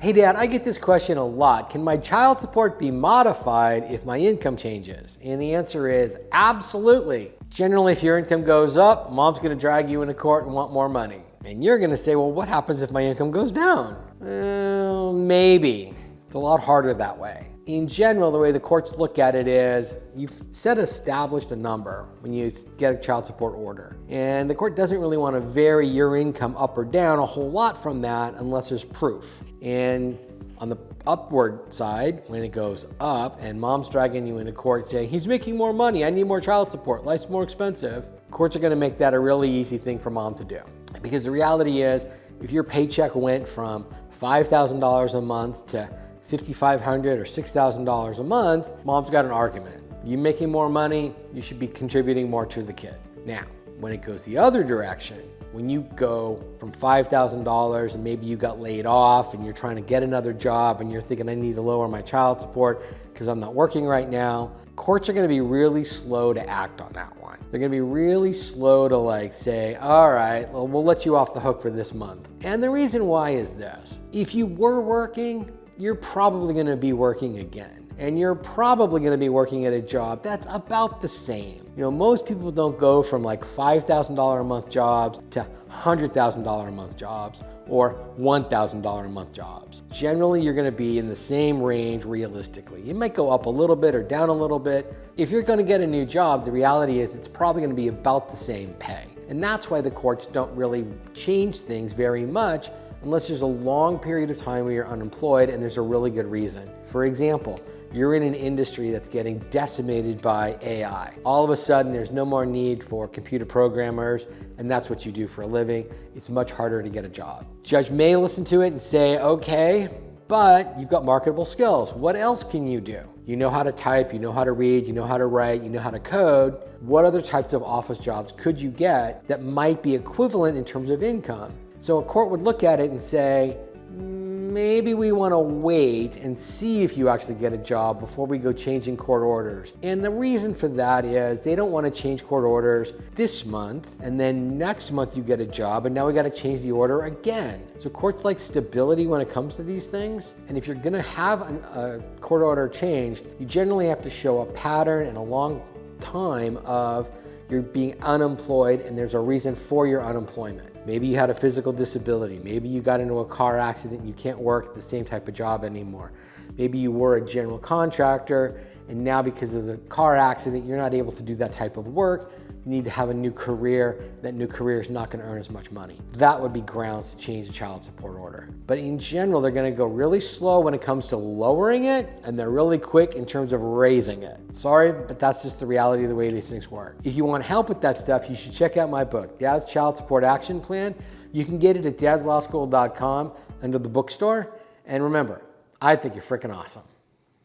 Hey Dad, I get this question a lot. Can my child support be modified if my income changes? And the answer is absolutely. Generally, if your income goes up, mom's gonna drag you into court and want more money. And you're gonna say, well, what happens if my income goes down? Well, maybe. It's a lot harder that way. In general, the way the courts look at it is you've established a number when you get a child support order. And the court doesn't really want to vary your income up or down a whole lot from that unless there's proof. And on the upward side, when it goes up and mom's dragging you into court saying, he's making more money, I need more child support, life's more expensive, courts are going to make that a really easy thing for mom to do. Because the reality is, if your paycheck went from $5,000 a month to $5,500 or $6,000 a month, mom's got an argument. You making more money, you should be contributing more to the kid. Now, when it goes the other direction, when you go from $5,000 and maybe you got laid off and you're trying to get another job and you're thinking I need to lower my child support because I'm not working right now, courts are gonna be really slow to act on that one. They're gonna be really slow to say, all right, well, we'll let you off the hook for this month. And the reason why is this. If you were working, you're probably gonna be working again. And you're probably gonna be working at a job that's about the same. Most people don't go from $5,000 a month jobs to $100,000 a month jobs or $1,000 a month jobs. Generally, you're gonna be in the same range realistically. You might go up a little bit or down a little bit. If you're gonna get a new job, the reality is it's probably gonna be about the same pay. And that's why the courts don't really change things very much unless there's a long period of time where you're unemployed and there's a really good reason. For example, you're in an industry that's getting decimated by AI. All of a sudden, there's no more need for computer programmers, and that's what you do for a living. It's much harder to get a job. Judge may listen to it and say, okay, but you've got marketable skills. What else can you do? You know how to type, you know how to read, you know how to write, you know how to code. What other types of office jobs could you get that might be equivalent in terms of income? So a court would look at it and say, maybe we want to wait and see if you actually get a job before we go changing court orders. And the reason for that is they don't want to change court orders this month and then next month you get a job and now we got to change the order again. So courts like stability when it comes to these things. And if you're going to have a court order changed, you generally have to show a pattern and a long time of you're being unemployed and there's a reason for your unemployment. Maybe you had a physical disability. Maybe you got into a car accident and you can't work the same type of job anymore. Maybe you were a general contractor and now because of the car accident, you're not able to do that type of work. You need to have a new career. That new career is not going to earn as much money. That would be grounds to change the child support order. But in general, they're going to go really slow when it comes to lowering it, and they're really quick in terms of raising it. Sorry, but that's just the reality of the way these things work. If you want help with that stuff, you should check out my book, Dad's Child Support Action Plan. You can get it at dadslawschool.com under the bookstore. And remember, I think you're freaking awesome.